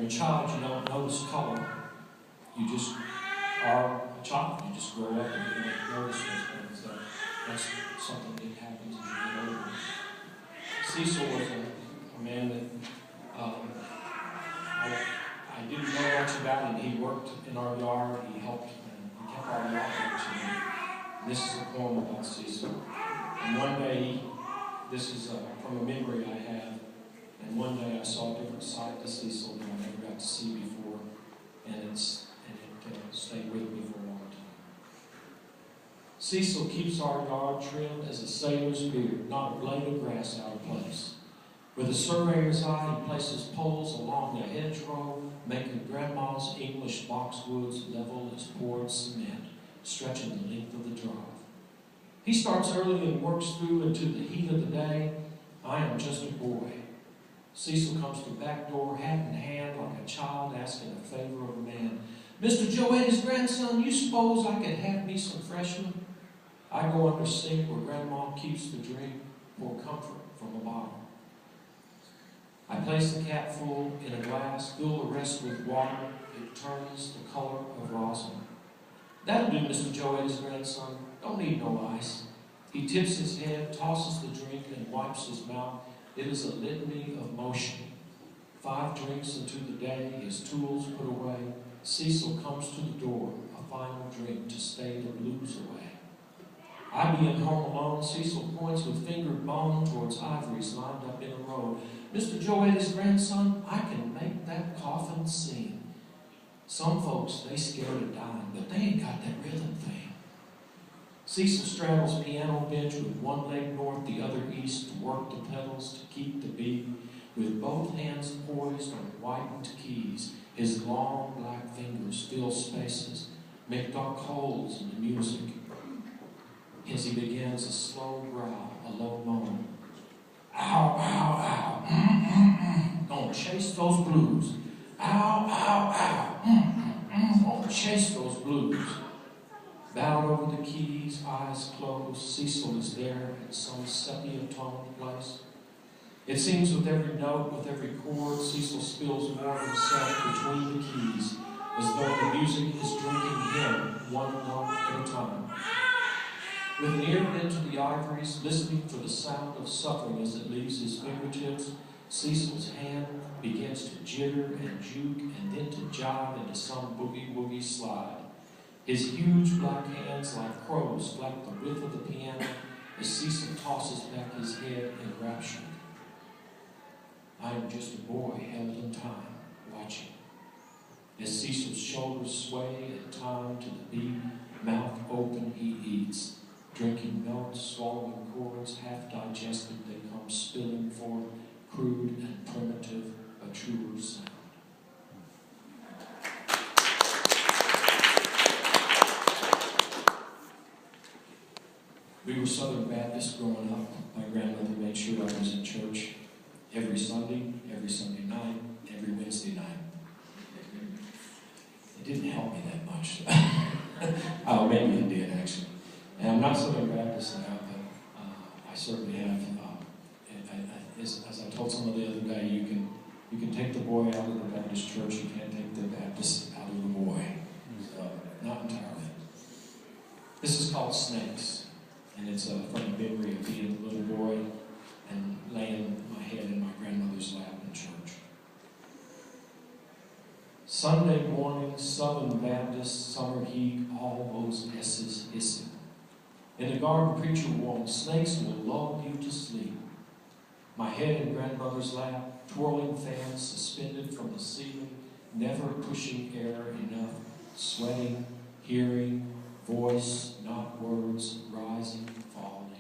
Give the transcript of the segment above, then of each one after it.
you're a child, you don't notice color. You just are a child. You just grow up and you don't notice those things. That's something that happens as you get older. Cecil was a man that I didn't know much about him. He worked in our yard. He helped, and he kept our yard clean. This is a poem about Cecil. And one day, this is from a memory I have, and one day I saw a different side to Cecil than I never got to see before, and it stayed with me for a long time. Cecil keeps our yard trim as a sailor's beard, not a blade of grass out of place. With a surveyor's eye, he places poles along the hedgerow, making Grandma's English boxwoods level as poured cement, stretching the length of the drive. He starts early and works through into the heat of the day. I am just a boy. Cecil comes to the back door, hat in hand, like a child asking a favor of a man. Mr. Joanne's grandson, you suppose I could have me some freshmen? I go under sink where Grandma keeps the drink, pour comfort from a bottle. I place the capful in a glass, fill the rest with water. It turns the color of rosin. That'll do, Mr. Joanne's grandson. Don't need no ice. He tips his head, tosses the drink, and wipes his mouth. It is a litany of motion. 5 drinks into the day, his tools put away. Cecil comes to the door, a final drink to stay the blues away. I being home alone, Cecil points with fingered bone towards ivories lined up in a row. Mr. Joanne's grandson, I can make that coffin sing. Some folks, they scared of dying, but they ain't got that rhythm thing. Cecil straddles piano bench with one leg north, the other east, to work the pedals, to keep the beat. With both hands poised on whitened keys, his long black fingers fill spaces, make dark holes in the music. As he begins a slow growl, a low moan. Ow, ow, ow, Gonna chase those blues. Ow, ow, ow, Gonna chase those blues. Bowed over the keys, eyes closed, Cecil is there in some sepia-toned place. It seems with every note, with every chord, Cecil spills more of himself between the keys, as though the music is drinking him one note at a time. With an ear bent to the ivories, listening for the sound of suffering as it leaves his fingertips, Cecil's hand begins to jitter and juke and then to jive into some boogie-woogie slide. His huge black hands like crows flap the width of the piano as Cecil tosses back his head in rapture. I am just a boy held in time, watching. As Cecil's shoulders sway in time to the beat, mouth open he eats. Drinking notes, swallowing chords, half digested, they come spilling forth, crude and primitive, a truer sound. We were Southern Baptists growing up. My grandmother made sure I was in church every Sunday night, every Wednesday night. It didn't help me that much. Oh, maybe it did, actually. And I'm not Southern Baptist now, but I certainly have. As I told someone the other day, you can take the boy out of the Baptist church, you can't take the Baptist out of the boy. So, not entirely. This is called Snakes, and it's from a memory of being a little boy and laying my head in my grandmother's lap in church. Sunday morning, Southern Baptist, summer heat, all those S's hissing. In the garden, preacher warned, snakes will lull you to sleep. My head in grandmother's lap, twirling fans suspended from the ceiling, never pushing air enough, sweating, hearing, voice, not words, rising, falling,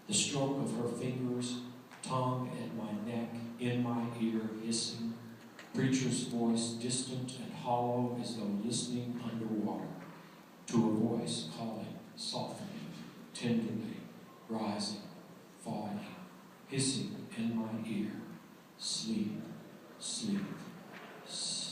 The stroke of her fingers, tongue at my neck, in my ear, hissing. Preacher's voice, distant and hollow as though listening underwater. To a voice calling, softly, tenderly, rising, falling, hissing in my ear, sleep, sleep, sleep.